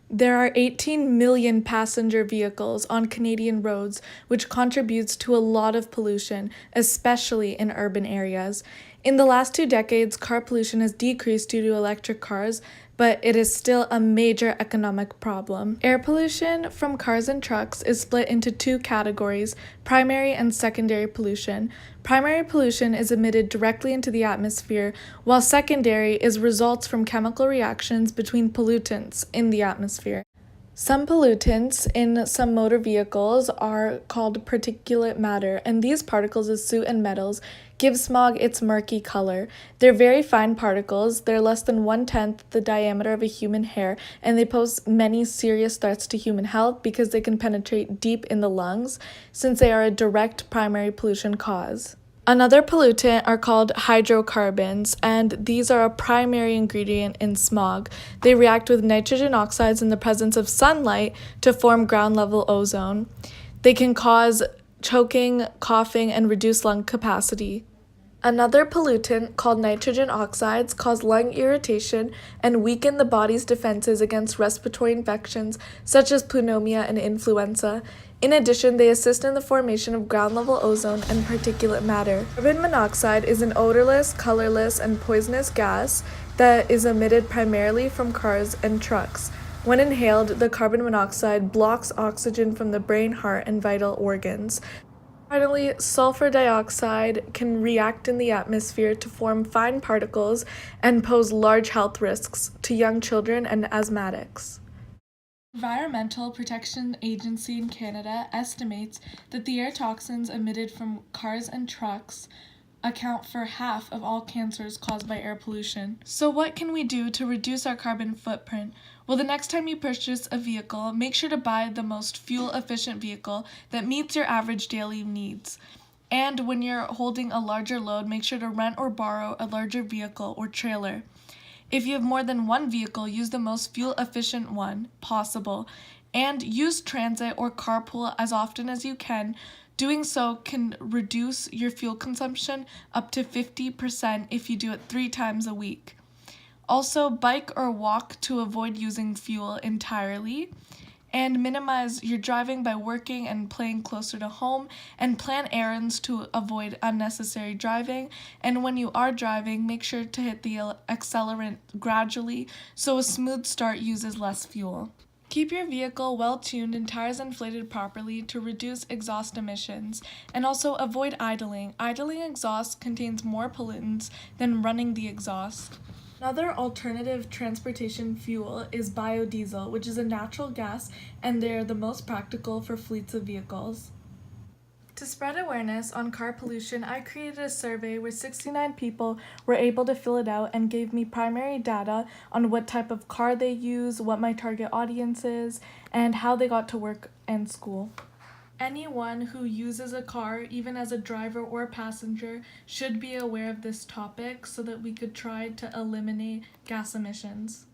There are 18 million passenger vehicles on Canadian roads, which contributes to a lot of pollution, especially in urban areas. In the last 2 decades, car pollution has decreased due to electric cars, but it is still a major economic problem. Air pollution from cars and trucks is split into two categories: primary and secondary pollution. Primary pollution is emitted directly into the atmosphere, while secondary is results from chemical reactions between pollutants in the atmosphere. Some pollutants in some motor vehicles are called particulate matter, and these particles of soot and metals give smog its murky color. They're very fine particles, they're less than 1/10 the diameter of a human hair, and they pose many serious threats to human health because they can penetrate deep in the lungs, since they are a direct primary pollution cause. Another pollutant are called hydrocarbons, and these are a primary ingredient in smog. They react with nitrogen oxides in the presence of sunlight to form ground level ozone. They can cause choking, coughing, and reduce lung capacity. Another pollutant, called nitrogen oxides, cause lung irritation and weaken the body's defenses against respiratory infections such as pneumonia and influenza. In addition, they assist in the formation of ground-level ozone and particulate matter. Carbon monoxide is an odorless, colorless, and poisonous gas that is emitted primarily from cars and trucks. When inhaled, the carbon monoxide blocks oxygen from the brain, heart, and vital organs. Finally, sulfur dioxide can react in the atmosphere to form fine particles and pose large health risks to young children and asthmatics. Environmental Protection Agency in Canada estimates that the air toxins emitted from cars and trucks account for half of all cancers caused by air pollution. So what can we do to reduce our carbon footprint? Well, the next time you purchase a vehicle, make sure to buy the most fuel-efficient vehicle that meets your average daily needs. And when you're holding a larger load, make sure to rent or borrow a larger vehicle or trailer. If you have more than one vehicle, use the most fuel-efficient one possible, and use transit or carpool as often as you can. Doing so can reduce your fuel consumption up to 50% if you do it 3 times a week. Also, bike or walk to avoid using fuel entirely, and minimize your driving by working and playing closer to home, and plan errands to avoid unnecessary driving. And when you are driving, make sure to hit the accelerant gradually so a smooth start uses less fuel. Keep your vehicle well tuned and tires inflated properly to reduce exhaust emissions, and also avoid idling. Idling exhaust contains more pollutants than running the exhaust. Another alternative transportation fuel is biodiesel, which is a natural gas, and they are the most practical for fleets of vehicles. To spread awareness on car pollution, I created a survey where 69 people were able to fill it out and gave me primary data on what type of car they use, what my target audience is, and how they got to work and school. Anyone who uses a car, even as a driver or passenger, should be aware of this topic so that we could try to eliminate gas emissions.